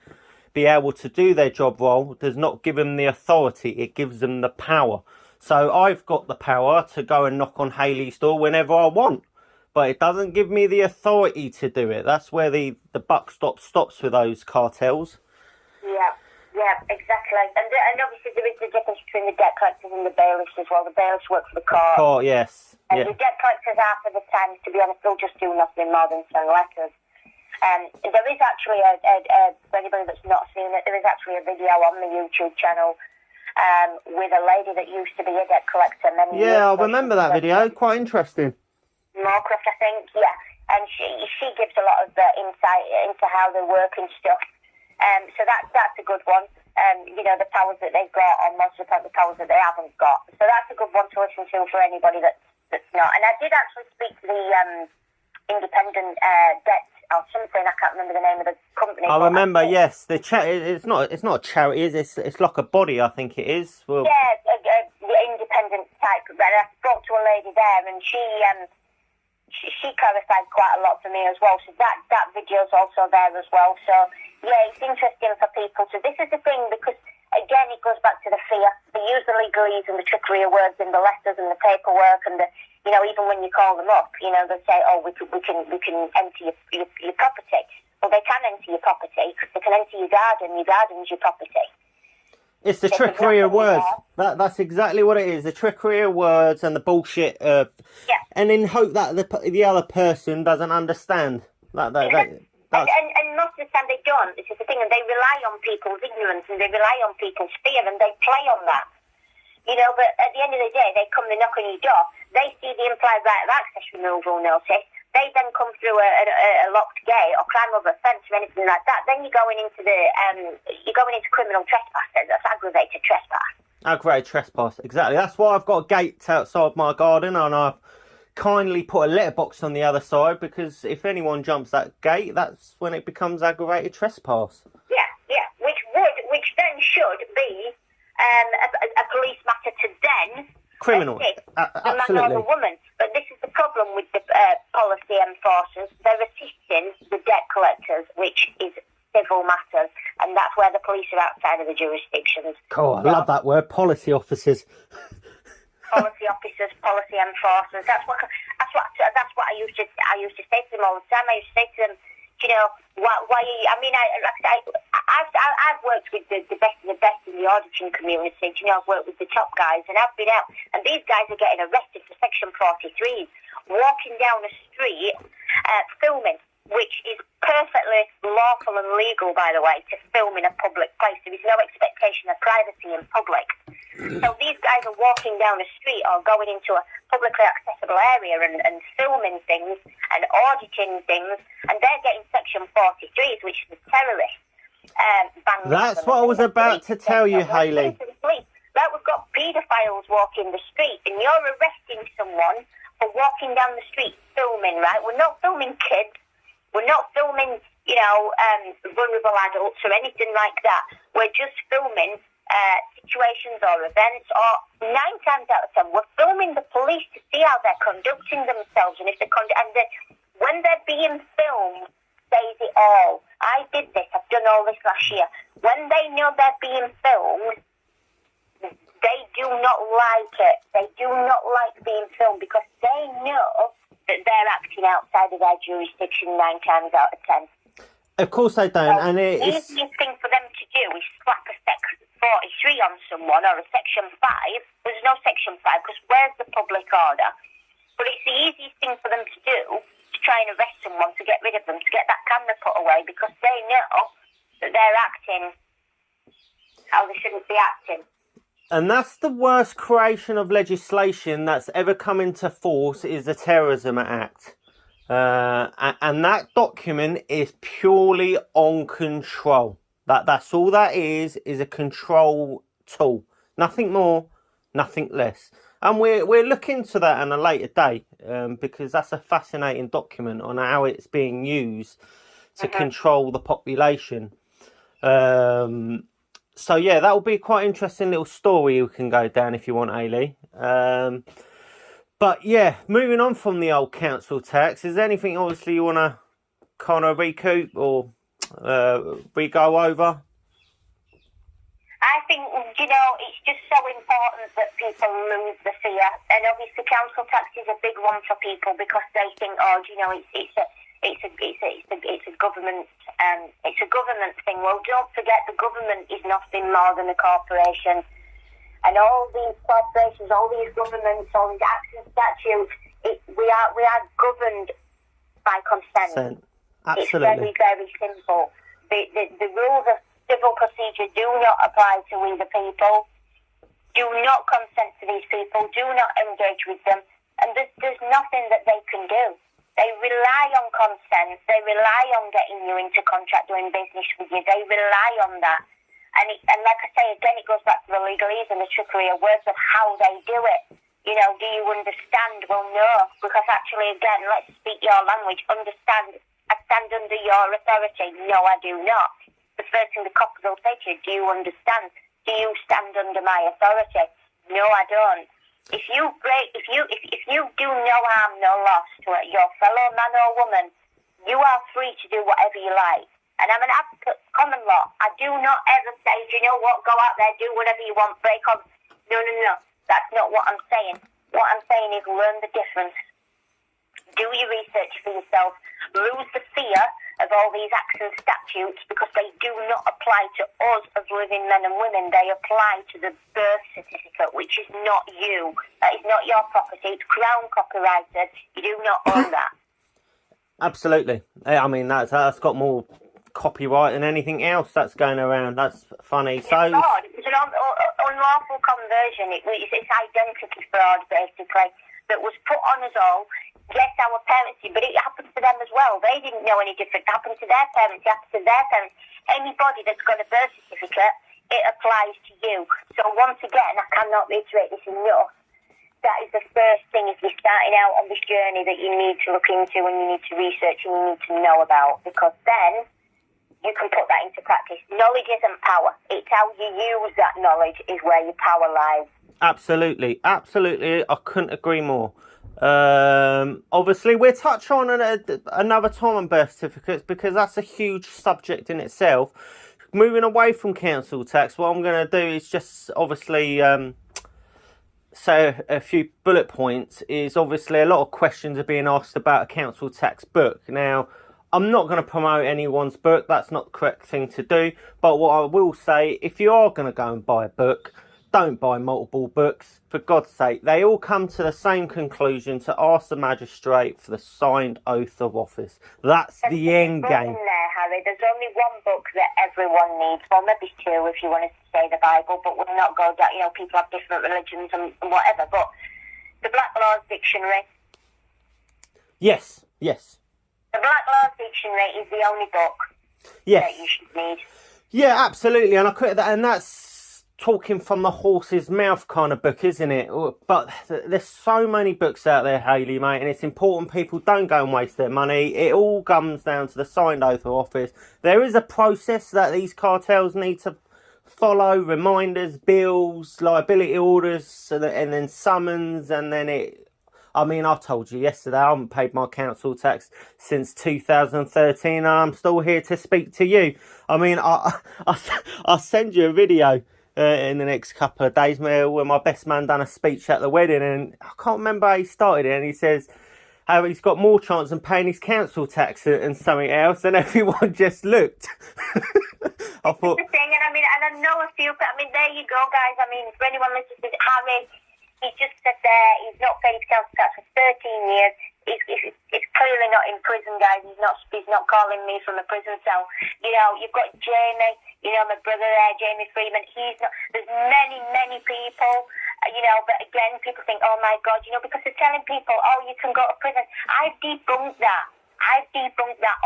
[SPEAKER 1] be able to do their job role does not give them the authority. It gives them the power. So I've got the power to go and knock on Hayley's door whenever I want. But it doesn't give me the authority to do it. That's where the buck stops with those cartels. Yeah, exactly. And obviously there is the difference between the debt collectors and the bailiffs as well. The bailiffs work for the court. Oh, yes.
[SPEAKER 2] And the debt collectors are, for the time, to be honest, they'll just do nothing more than send letters. There is actually, for anybody that's not seen it, there is actually a video on the YouTube channel with a lady that used to be a debt collector.
[SPEAKER 1] Yeah, I remember that video. Quite interesting.
[SPEAKER 2] Moorcroft, I think, yeah. And she gives a lot of insight into how they work and stuff. So that's a good one. The powers that they've got and most of the powers that they haven't got. So that's a good one to listen to for anybody that's not. And I did actually speak to the independent debt or something. I can't remember the name of the company.
[SPEAKER 1] I remember, yes. It's not a charity, it's like a body, I think it is. Well,
[SPEAKER 2] yeah, the independent type. But I spoke to a lady there and she clarified quite a lot for me as well. So that video's also there as well. So yeah, it's interesting for people. So this is the thing, because again, it goes back to the fear. They use the legalese and the trickery of words in the letters and the paperwork, and the, you know, even when you call them up, you know, they say, oh, we can enter your property. Well, they can enter your property. They can enter your garden. Your garden's your property.
[SPEAKER 1] It's the trickery of words. That's exactly what it is. The trickery of words and the bullshit.
[SPEAKER 2] Yeah.
[SPEAKER 1] And in hope that the other person doesn't understand.
[SPEAKER 2] And most of the time they don't. This is the thing, and they rely on people's ignorance and they rely on people's fear, and they play on that. You know, but at the end of the day, they come, they knock on your door, they see the implied right of access removal notice, they then come through a locked gate or climb over a fence or anything like that. Then you're going into criminal trespass. That's aggravated trespass.
[SPEAKER 1] Aggravated trespass, exactly. That's why I've got gates outside my garden, and I've kindly put a letterbox on the other side, because if anyone jumps that gate, that's when it becomes aggravated trespass.
[SPEAKER 2] Yeah, which then should be a police matter to then
[SPEAKER 1] criminal,
[SPEAKER 2] the man or the woman. But this is the problem with the policy enforcers. They're assisting the debt collectors, which is civil matters, and that's where the police are outside of the jurisdictions.
[SPEAKER 1] Cool, I love that word, policy officers.
[SPEAKER 2] Policy officers, policy enforcers. That's what I used to say to them all the time. I used to say to them, you know, why? I mean, I've worked with the best of the best in the auditing community. You know, I've worked with the top guys, and I've been out, and these guys are getting arrested for Section 43, walking down the street, filming, which is perfectly lawful and legal, by the way, to film in a public place. There is no expectation of privacy in public. So these guys are walking down the street or going into a publicly accessible area and filming things and auditing things, and they're getting Section 43s, which is the terrorist.
[SPEAKER 1] That's what I was about to tell you, Hayley.
[SPEAKER 2] Like, we've got paedophiles walking the street, and you're arresting someone for walking down the street filming, right? We're not filming kids. We're not filming, you know, vulnerable adults or anything like that. We're just filming situations or events, or 9 times out of 10, we're filming the police to see how they're conducting themselves, and if when they're being filmed, says it all. I did this. I've done all this last year. When they know they're being filmed, they do not like it. They do not like being filmed because they know that they're acting outside of their jurisdiction 9 times out of 10.
[SPEAKER 1] Of course they don't, and
[SPEAKER 2] the easiest thing for them to do is slap a Section 43 on someone or a Section 5. There's no Section 5 because where's the public order? But it's the easiest thing for them to do to try and arrest someone, to get rid of them, to get that camera put away, because they know that they're acting how they shouldn't be acting.
[SPEAKER 1] And that's the worst creation of legislation that's ever come into force, is the Terrorism Act. And that document is purely on control. That's all that is a control tool. Nothing more, nothing less. And we'll look into that on a later date, because that's a fascinating document on how it's being used to control the population. So yeah, that will be quite an interesting little story you can go down if you want, Ailey. But yeah, moving on from the old council tax, is there anything obviously you want to kind of recoup or re-go over?
[SPEAKER 2] I think, you know, it's just so important that people lose the fear. And obviously council tax is a big one for people because they think, oh, you know, it's a government thing. Well, don't forget the government is nothing more than a corporation. And all these corporations, all these governments, all these acts and statutes, we are governed by consent.
[SPEAKER 1] Absolutely.
[SPEAKER 2] It's very, very simple. The rules of civil procedure do not apply to we the people. Do not consent to these people. Do not engage with them. And there's nothing that they can do. They rely on consent. They rely on getting you into contract, doing business with you. They rely on that. And like I say, again, it goes back to the legalese and the trickery of words of how they do it. You know, do you understand? Well, no. Because actually, again, let's speak your language. Understand. I stand under your authority. No, I do not. The first thing the coppers will say to you, do you understand? Do you stand under my authority? No, I don't. If you do no harm, no loss to your fellow man or woman, you are free to do whatever you like. And I'm an advocate for common law. I do not ever say, do you know what, go out there, do whatever you want, break on. No. That's not what I'm saying. What I'm saying is learn the difference. Do your research for yourself. Lose the fear of all these acts and statutes, because they do not apply to us as living men and women. They apply to the birth certificate, which is not you. That is not your property. It's Crown copyrighted. You do not own that.
[SPEAKER 1] Absolutely. I mean, that's got more copyright than anything else that's going around. That's funny.
[SPEAKER 2] It's fraud. It was an unlawful conversion. It's identity fraud, basically, that was put on us all. Yes, our parents did, but it happened to them as well. They didn't know any different. It happened to their parents. It happened to their parents. Anybody that's got a birth certificate, it applies to you. So once again, I cannot reiterate this enough. That is the first thing if you're starting out on this journey that you need to look into and you need to research and you need to know about, because then you can put that into practice. Knowledge isn't power. It's how you use that knowledge is where your power lies.
[SPEAKER 1] Absolutely. I couldn't agree more. Obviously, we'll touch on another time on birth certificates because that's a huge subject in itself. Moving away from council tax, what I'm going to do is just obviously say a few bullet points. Is obviously a lot of questions are being asked about a council tax book. Now, I'm not going to promote anyone's book. That's not the correct thing to do. But what I will say, if you are going to go and buy a book, don't buy multiple books. For God's sake, they all come to the same conclusion: to ask the magistrate for the signed oath of office. That's the end game.
[SPEAKER 2] There, Harry. There's only one book that everyone needs. Well, maybe two if you wanted to say the Bible, but we'll not go down. You know, people have different religions and whatever. But the Black Laws Dictionary.
[SPEAKER 1] Yes.
[SPEAKER 2] The Black Laws Dictionary is the only book that you should need.
[SPEAKER 1] Yeah, absolutely. And that's talking from the horse's mouth kind of book, isn't it? But there's so many books out there, Hayley, mate, and it's important people don't go and waste their money. It all comes down to the signed oath of office. There is a process that these cartels need to follow: reminders, bills, liability orders, and then summons, and then I mean, I told you yesterday, I haven't paid my council tax since 2013, and I'm still here to speak to you. I mean, I'll send you a video in the next couple of days where my best man done a speech at the wedding, and I can't remember how he started it, and he says how he's got more chance of paying his council tax and something else, and everyone just looked. I thought...
[SPEAKER 2] It's the thing, and I know a few, there you go, guys. For anyone listening to Harry, he's just said there, he's not paid his council tax for 13 years. He's clearly not in prison, guys. He's not calling me from a prison cell. You know, you've got Jamie, my brother there, Jamie Freeman. There's many people, but again, people think, oh my God, because they're telling people, oh, you can go to prison. I've debunked that.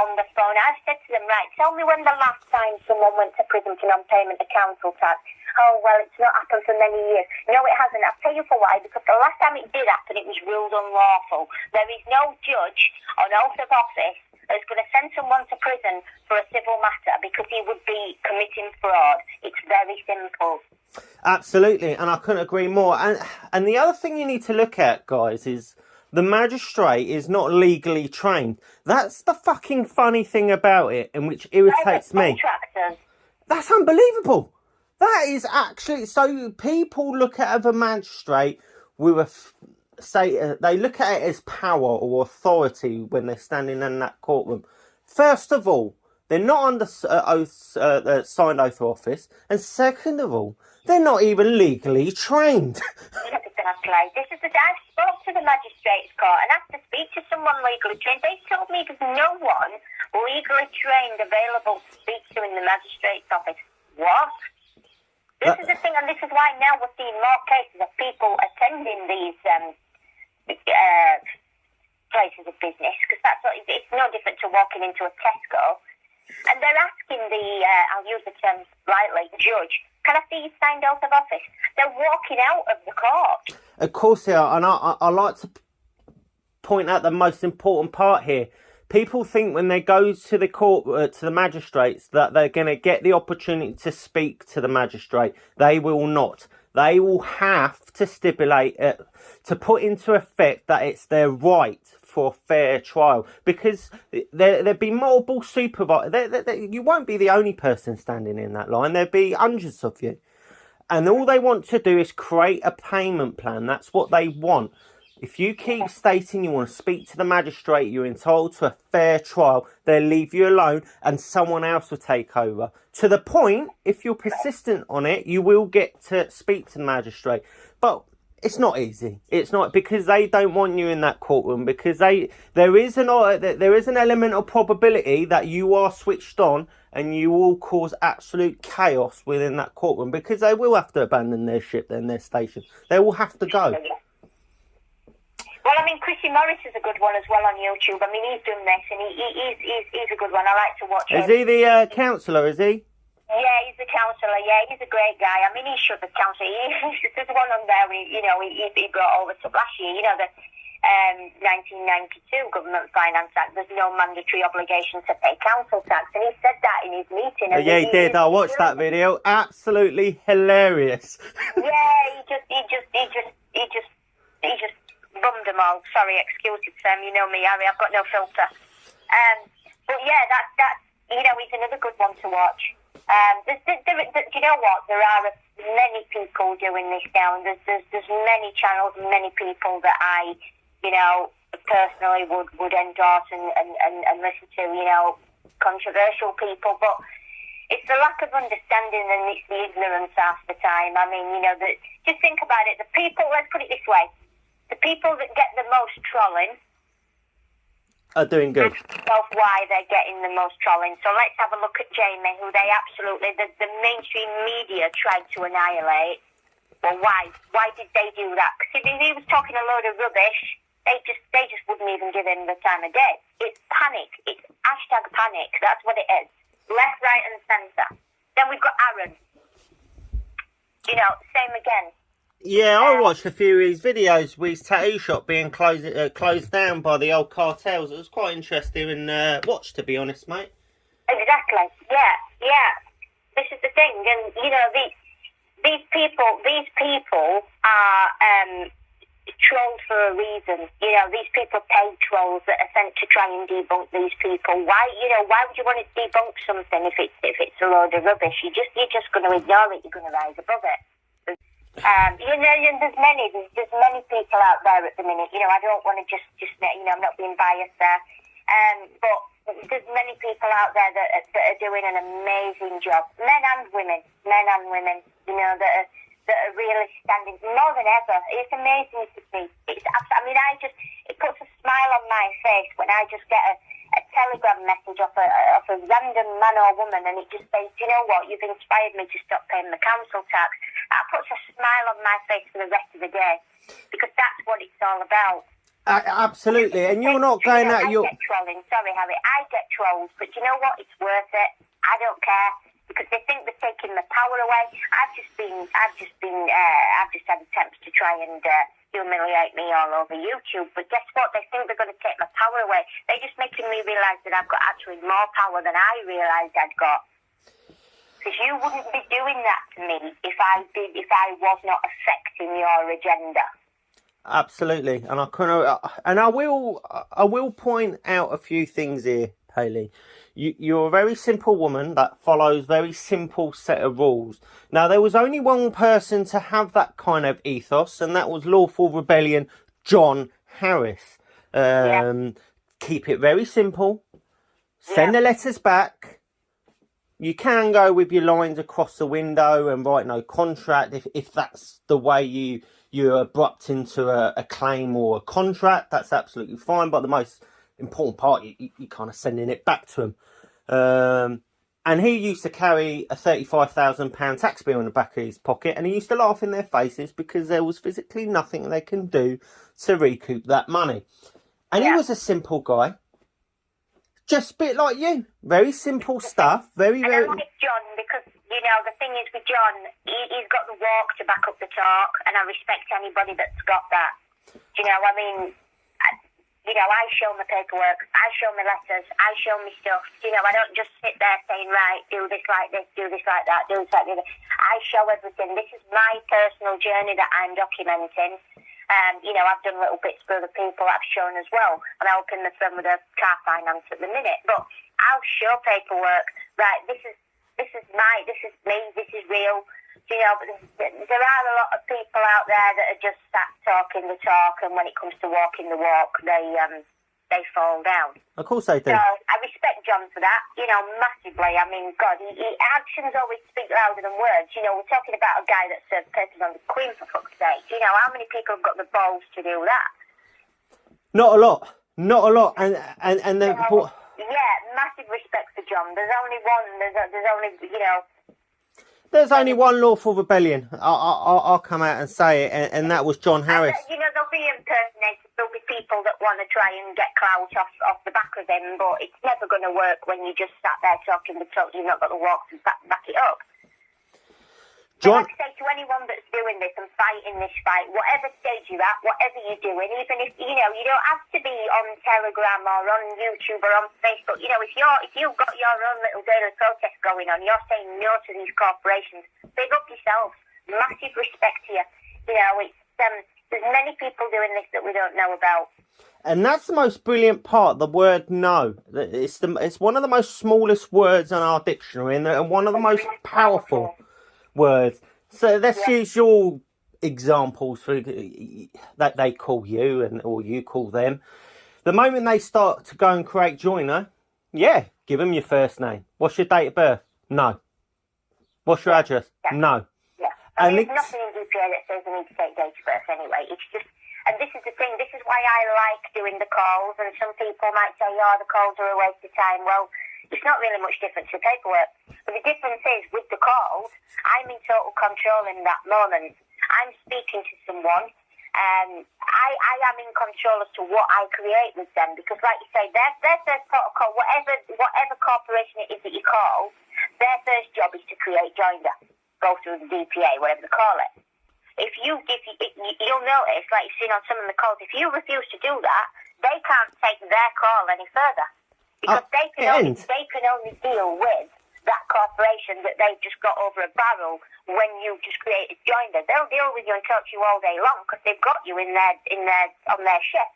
[SPEAKER 2] On the phone. I've said to them, right, tell me when the last time someone went to prison for non-payment of council tax. Oh, well, it's not happened for many years. No, it hasn't. I'll tell you for why. Because the last time it did happen, it was ruled unlawful. There is no judge on oath of office that's going to send someone to prison for a civil matter because he would be committing fraud. It's very simple.
[SPEAKER 1] Absolutely, and I couldn't agree more. And the other thing you need to look at, guys, is the magistrate is not legally trained. That's the fucking funny thing about it, and which irritates me. That's unbelievable. That is actually... So people look at a magistrate with they look at it as power or authority when they're standing in that courtroom. First of all, they're not under signed oath of office, and second of all, they're not even legally trained.
[SPEAKER 2] Exactly. I spoke to the magistrate's court and asked to speak to someone legally trained. They told me there's no one legally trained available to speak to in the magistrate's office. What? This is the thing, and this is why now we're seeing more cases of people attending these places of business, because it's no different to walking into a Tesco. And they're asking I'll use the term lightly, judge, can I see you signed oath of office? They're walking out of the court.
[SPEAKER 1] Of course they are, and I like to point out the most important part here. People think when they go to the court, to the magistrates, that they're going to get the opportunity to speak to the magistrate. They will not. They will have to stipulate, to put into effect that it's their right for a fair trial, because there'd be multiple supervisors. You won't be the only person standing in that line. There'd be hundreds of you. And all they want to do is create a payment plan. That's what they want. If you keep stating you want to speak to the magistrate, you're entitled to a fair trial, they'll leave you alone and someone else will take over. To the point, if you're persistent on it, you will get to speak to the magistrate. But it's not easy. It's not, because they don't want you in that courtroom, because there is an element of probability that you are switched on and you will cause absolute chaos within that courtroom, because they will have to abandon their ship and their station. They will have to go.
[SPEAKER 2] Well, I mean, Chrissy Morris is a good one as well on YouTube. I mean, he's done this, and he's a good one. I like to watch him.
[SPEAKER 1] Is he the counsellor, is he?
[SPEAKER 2] Yeah, he's the counsellor. Yeah, he's a great guy. I mean, he should be counsellor. There's one on there, he brought over to last year, the 1992 Government Finance Act. There's no mandatory obligation to pay council tax, and he said that in his meeting.
[SPEAKER 1] Yeah, he did. I watched that video. Absolutely hilarious.
[SPEAKER 2] Yeah, he just bummed them all. Sorry, excuse it, Sam. You know me, Harry. I've got no filter. But yeah, that's he's another good one to watch. Do you know what? There are many people doing this now, and there's many channels, and many people that I, personally would endorse and listen to. Controversial people, but it's the lack of understanding and it's the ignorance half the time. I mean, just think about it. The people, let's put it this way. The people that get the most trolling
[SPEAKER 1] are doing good.
[SPEAKER 2] Of why they're getting the most trolling. So let's have a look at Jamie, who they absolutely, the mainstream media tried to annihilate. Well, why? Why did they do that? Because if he was talking a load of rubbish, they just wouldn't even give him the time of day. It's panic. It's hashtag panic. That's what it is. Left, right, and centre. Then we've got Aaron. Same again.
[SPEAKER 1] Yeah, I watched a few of his videos with his tattoo shop being closed down by the old cartels. It was quite interesting and watch, to be honest, mate.
[SPEAKER 2] Exactly. Yeah. This is the thing, and these people are trolls for a reason. These people pay trolls that are sent to try and debunk these people. Why would you want to debunk something if it's a load of rubbish? You're just going to ignore it. You're going to rise above it. There's many people out there at the minute. I don't want to just I'm not being biased there. But there's many people out there that are doing an amazing job, men and women, that are really standing more than ever. It's amazing to see. It puts a smile on my face when I just get a telegram message off a random man or woman, and it just says, "You know what? You've inspired me to stop paying the council tax." That puts a smile on my face for the rest of the day, because that's what it's all about.
[SPEAKER 1] Absolutely, and you're not going out.
[SPEAKER 2] I get trolling. Sorry, Harry. I get trolls, but you know what? It's worth it. I don't care, because they think they're taking the power away. I've just had attempts to try and humiliate me all over YouTube, but guess what? They think they're going to take my power away. They're just making me realise that I've got actually more power than I realised I'd got. Because you wouldn't be doing that to me if I was not affecting your agenda.
[SPEAKER 1] Absolutely, and I will point out a few things here, Hayley. You're a very simple woman that follows very simple set of rules. Now, there was only one person to have that kind of ethos, and that was Lawful Rebellion John Harris. Keep it very simple. Send the letters back. You can go with your lines across the window and write no contract if that's the way you abrupt into a claim or a contract. That's absolutely fine. But the most important part, you kind of sending it back to him. And he used to carry a £35,000 tax bill in the back of his pocket, and he used to laugh in their faces because there was physically nothing they can do to recoup that money. And he was a simple guy. Just a bit like you. Very simple stuff. I like
[SPEAKER 2] John because, the thing is with John, he's got the walk to back up the talk, and I respect anybody that's got that. I show my paperwork, I show my letters, I show my stuff. I don't just sit there saying, right, do this like this, do this like that, do this like that. I show everything. This is my personal journey that I'm documenting. You know, I've done little bits for other people I've shown as well. I'm helping my friend with her car finance at the minute. But I'll show paperwork, right, this is me, this is real. You know, but there are a lot of people out there that are just sat talking the talk, and when it comes to walking the walk, they fall down.
[SPEAKER 1] Of course they do.
[SPEAKER 2] So I respect John for that, you know, massively. I mean, God, actions always speak louder than words. You know, we're talking about a guy that served papers on the Queen, for fuck's sake. You know, how many people have got the balls to do that?
[SPEAKER 1] Not a lot. Not a lot. And the...
[SPEAKER 2] So, yeah, massive respect for John. There's only one. There's only, you know...
[SPEAKER 1] There's only one lawful rebellion. I'll come out and say it, and that was John Harris.
[SPEAKER 2] You know, there'll be impersonators, there'll be people that want to try and get clout off the back of him, but it's never going to work when you just sat there talking the talk. You've not got the walk to back it up.
[SPEAKER 1] John...
[SPEAKER 2] So like I say to anyone that's doing this and fighting this fight, whatever stage you're at, whatever you're doing, even if, you know, you don't have to be on Telegram or on YouTube or on Facebook. You know, if you've got your own little daily protest going on, you're saying no to these corporations, big up yourself. Massive respect to you. You know, it's there's many people doing this that we don't know about.
[SPEAKER 1] And that's the most brilliant part, the word no. It's one of the most smallest words in our dictionary, and one of the most powerful words. So let's use your examples for that they call you or you call them. The moment they start to go and create joiner, give them your first name. What's your date of birth? No. What's your address? No.
[SPEAKER 2] Yeah. And there's nothing in DPA that says they need to take date of birth anyway. It's just, and this is the thing, this is why I like doing the calls, and some people might say, oh, the calls are a waste of time. Well, it's not really much different to paperwork. But the difference is, with the calls, I'm in total control in that moment. I'm speaking to someone, and I am in control as to what I create with them. Because, like you say, their first protocol, whatever corporation it is that you call, their first job is to create joinder. Go through the DPA, whatever they call it. You'll notice, like you've seen on some of the calls, if you refuse to do that, they can't take their call any further. Because they can only deal with that corporation that they've just got over a barrel when you just created joinder. They'll deal with you and talk to you all day long because they've got you on their shift.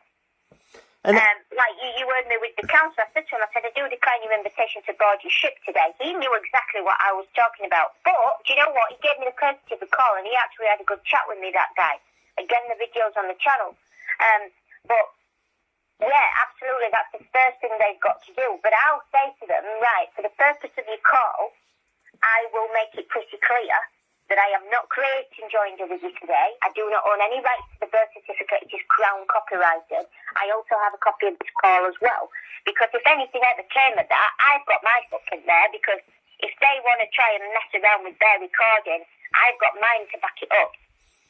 [SPEAKER 1] And
[SPEAKER 2] like you heard me with the council. I said to him, I do decline your invitation to board your ship today. He knew exactly what I was talking about. But, do you know what? He gave me the courtesy of a call, and he actually had a good chat with me, that guy. Again, the video's on the channel. But yeah, absolutely, that's the first thing they've got to do. But I'll say to them, right, for the purpose of your call, I will make it pretty clear that I am not creating joinder with you today. I do not own any rights to the birth certificate. It is Crown copyrighted. I also have a copy of this call as well. Because if anything ever came of that, I've got my footprint there, because if they want to try and mess around with their recording, I've got mine to back it up.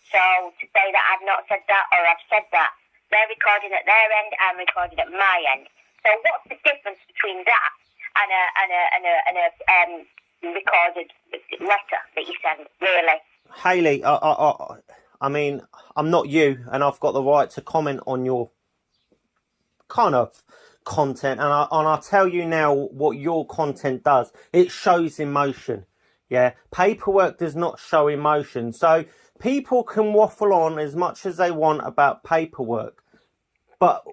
[SPEAKER 2] So to say that I've not said that or I've said that, they're recording at their end, I'm recording at my end. So what's the difference between that and a recorded letter that you send, really?
[SPEAKER 1] Hayley, I mean, I'm not you, and I've got the right to comment on your kind of content, and I'll tell you now what your content does. It shows emotion. Yeah, paperwork does not show emotion. So people can waffle on as much as they want about paperwork, but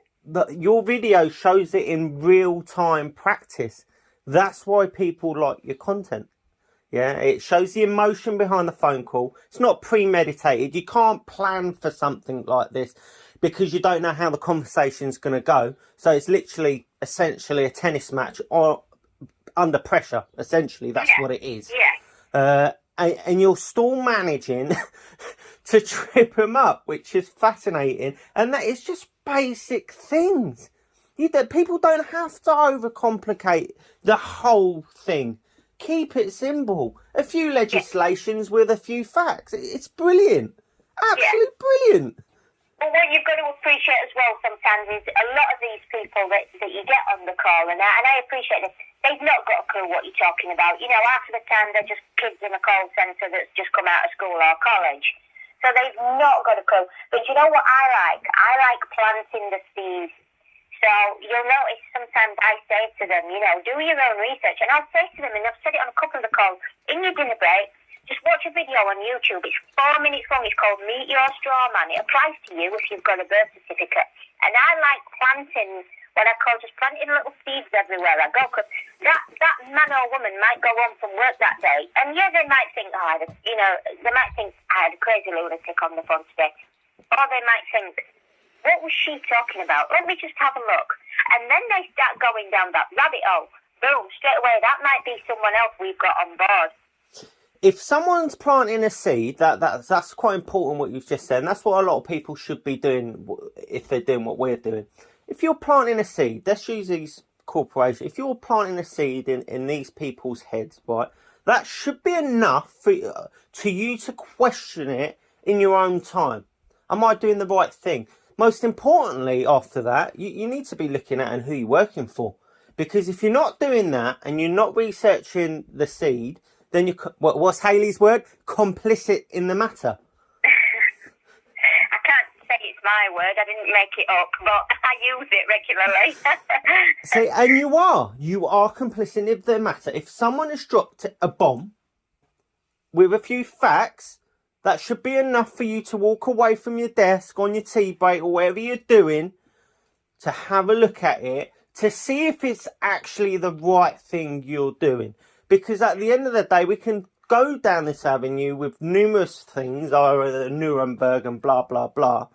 [SPEAKER 1] your video shows it in real-time practice. That's why people like your content. Yeah, it shows the emotion behind the phone call. It's not premeditated. You can't plan for something like this because you don't know how the conversation's going to go. So it's literally, essentially, a tennis match or under pressure. Essentially, that's what it is.
[SPEAKER 2] Yeah.
[SPEAKER 1] And you're still managing to trip them up, which is fascinating. And that is just basic things. People don't have to overcomplicate the whole thing. Keep it simple. A few legislations with a few facts. It's brilliant. Absolutely brilliant.
[SPEAKER 2] Well, what you've got to appreciate as well sometimes is a lot of these people that you get on the call, and I appreciate this, they've not got a clue what you're talking about. You know, half of the time they're just kids in a call centre that's just come out of school or college. So they've not got a clue. But you know what I like? I like planting the seeds. So you'll notice sometimes I say to them, you know, do your own research. And I'll say to them, and I've said it on a couple of the calls, in your dinner break, just watch a video on YouTube. It's 4 minutes long. It's called Meet Your Strawman. It applies to you if you've got a birth certificate. And I like planting, what I call just planting little seeds everywhere I go, because that man or woman might go home from work that day, and yeah, they might think, they might think I had a crazy lunatic on the phone today. Or they might think, what was she talking about? Let me just have a look. And then they start going down that rabbit hole. Boom, straight away, that might be someone else we've got on board.
[SPEAKER 1] If someone's planting a seed, that's quite important what you've just said. And that's what a lot of people should be doing if they're doing what we're doing. If you're planting a seed, let's use these corporations. If you're planting a seed in these people's heads, right, that should be enough for you to question it in your own time. Am I doing the right thing? Most importantly, after that, you need to be looking at and who you're working for. Because if you're not doing that and you're not researching the seed, then what's Hayley's word? Complicit in the matter.
[SPEAKER 2] I can't say it's my word. I didn't make it up, but I use it regularly.
[SPEAKER 1] See, and you are complicit in the matter. If someone has dropped a bomb with a few facts, that should be enough for you to walk away from your desk, on your tea break, or whatever you're doing, to have a look at it, to see if it's actually the right thing you're doing. Because at the end of the day, we can go down this avenue with numerous things, Nuremberg and blah, blah, blah.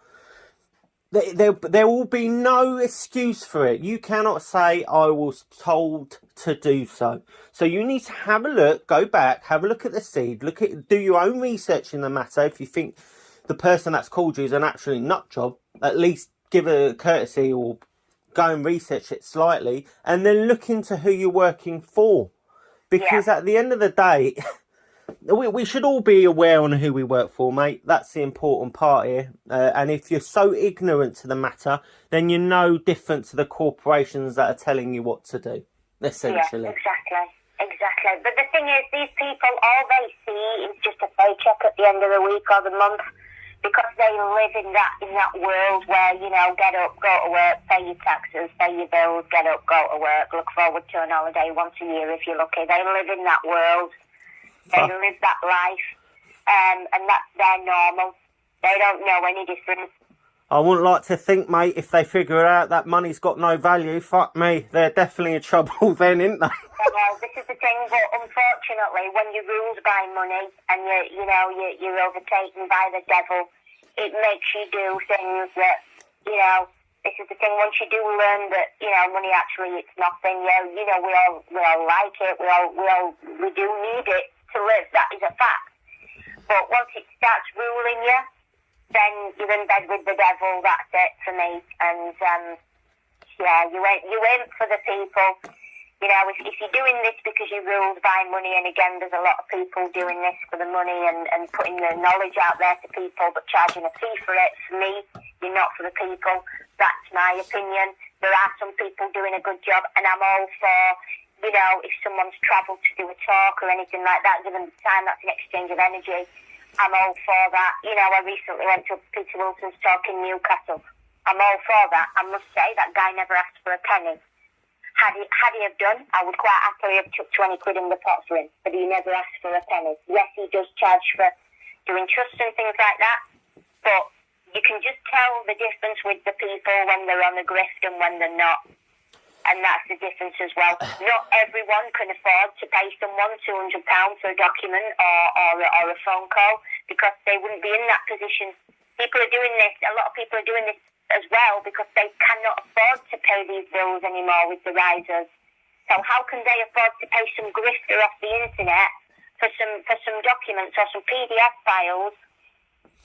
[SPEAKER 1] There will be no excuse for it. You cannot say, I was told to do so. So you need to have a look, go back, have a look at the seed, do your own research in the matter. If you think the person that's called you is an absolute nut job, at least give a courtesy or go and research it slightly, and then look into who you're working for. Because at the end of the day, we should all be aware on who we work for, mate. That's the important part here. And if you're so ignorant to the matter, then you're no different to the corporations that are telling you what to do, essentially.
[SPEAKER 2] Yeah, exactly. But the thing is, these people, all they see is just a paycheck at the end of the week or the month, because they live in that world where, get up, go to work, pay your taxes, pay your bills, get up, go to work, look forward to an holiday once a year if you're lucky. They live in that world. They live that life, and that's their normal. They don't know any difference.
[SPEAKER 1] I wouldn't like to think, mate, if they figure out that money's got no value, fuck me, they're definitely in trouble then, isn't they?
[SPEAKER 2] Well, this is the thing, but unfortunately, when you're ruled by money and you're overtaken by the devil, it makes you do things that, this is the thing, once you do learn that, money actually, it's nothing, we all like it, we do need it to live, that is a fact. But once it starts ruling you, then you're in bed with the devil, that's it for me. And, you ain't for the people. If you're doing this because you're ruled by money, and again, there's a lot of people doing this for the money and putting the knowledge out there to people, but charging a fee for it, for me, you're not for the people. That's my opinion. There are some people doing a good job, and I'm all for, if someone's travelled to do a talk or anything like that, give them the time, that's an exchange of energy. I'm all for that. I recently went to Peter Wilson's talk in Newcastle. I'm all for that. I must say, that guy never asked for a penny. Had he have done, I would quite happily have took 20 quid in the pot for him, but he never asked for a penny. Yes, he does charge for doing trusts and things like that, but you can just tell the difference with the people when they're on the grift and when they're not. And that's the difference as well. Not everyone can afford to pay someone £200 for a document or a phone call, because they wouldn't be in that position. People are doing this, a lot of people are doing this as well, because they cannot afford to pay these bills anymore with the risers. So how can they afford to pay some grifter off the internet for some documents or some PDF files?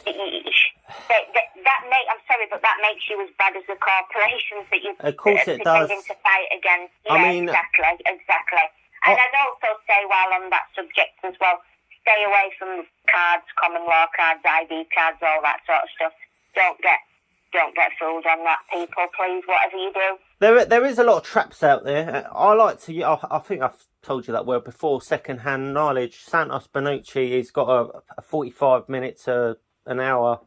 [SPEAKER 2] I'm sorry, but that makes you as bad as the corporations that you
[SPEAKER 1] of course it does.
[SPEAKER 2] To fight against. Exactly. And I'd also say, while on that subject as well, stay away from cards, common law cards, ID cards, all that sort of stuff. Don't get fooled on that, people, please, whatever you do.
[SPEAKER 1] There is a lot of traps out there. I like to, I think I've told you that word before, second-hand knowledge. Santos Bonucci, he's got a 45 minute to an hour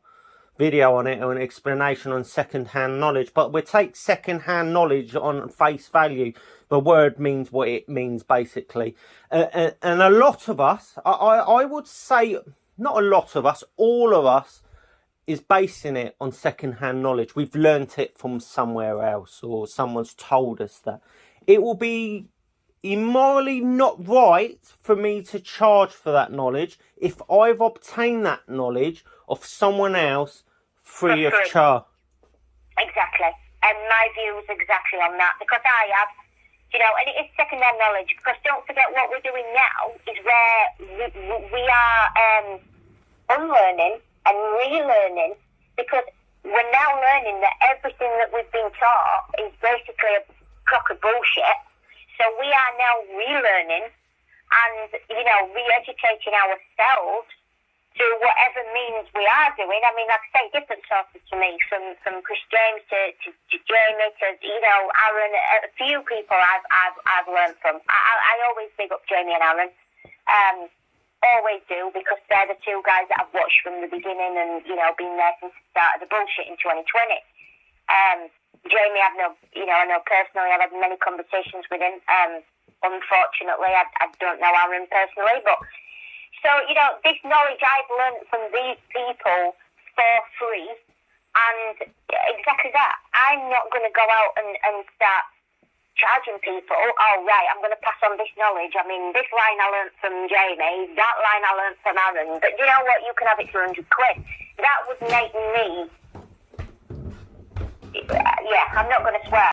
[SPEAKER 1] video on it or an explanation on second-hand knowledge, but we take second-hand knowledge on face value. The word means what it means, basically. And a lot of us, I would say, not a lot of us, all of us, is basing it on second-hand knowledge. We've learnt it from somewhere else, or someone's told us that. It will be immorally not right for me to charge for that knowledge if I've obtained that knowledge of someone else free of charge.
[SPEAKER 2] Exactly. And my view is exactly on that, because I have, and it is second-hand knowledge, because don't forget what we're doing now is where we are unlearning and relearning, because we're now learning that everything that we've been taught is basically a crock of bullshit. So we are now relearning and, re-educating ourselves through whatever means we are doing. I mean, like I say, different sources to me, from Chris James to Jamie to, Aaron, a few people I've learned from. I always big up Jamie and Aaron. Always do, because they're the two guys that I've watched from the beginning and, been there since the start of the bullshit in 2020. Jamie, I know personally, I've had many conversations with him. Unfortunately, I don't know Aaron personally, but so, this knowledge I've learned from these people for free, and exactly that. I'm not going to go out and start charging people. Oh, right, I'm going to pass on this knowledge. I mean, this line I learnt from Jamie, that line I learnt from Aaron, but you know what, you can have it for 100 quid. That would make me, I'm not going to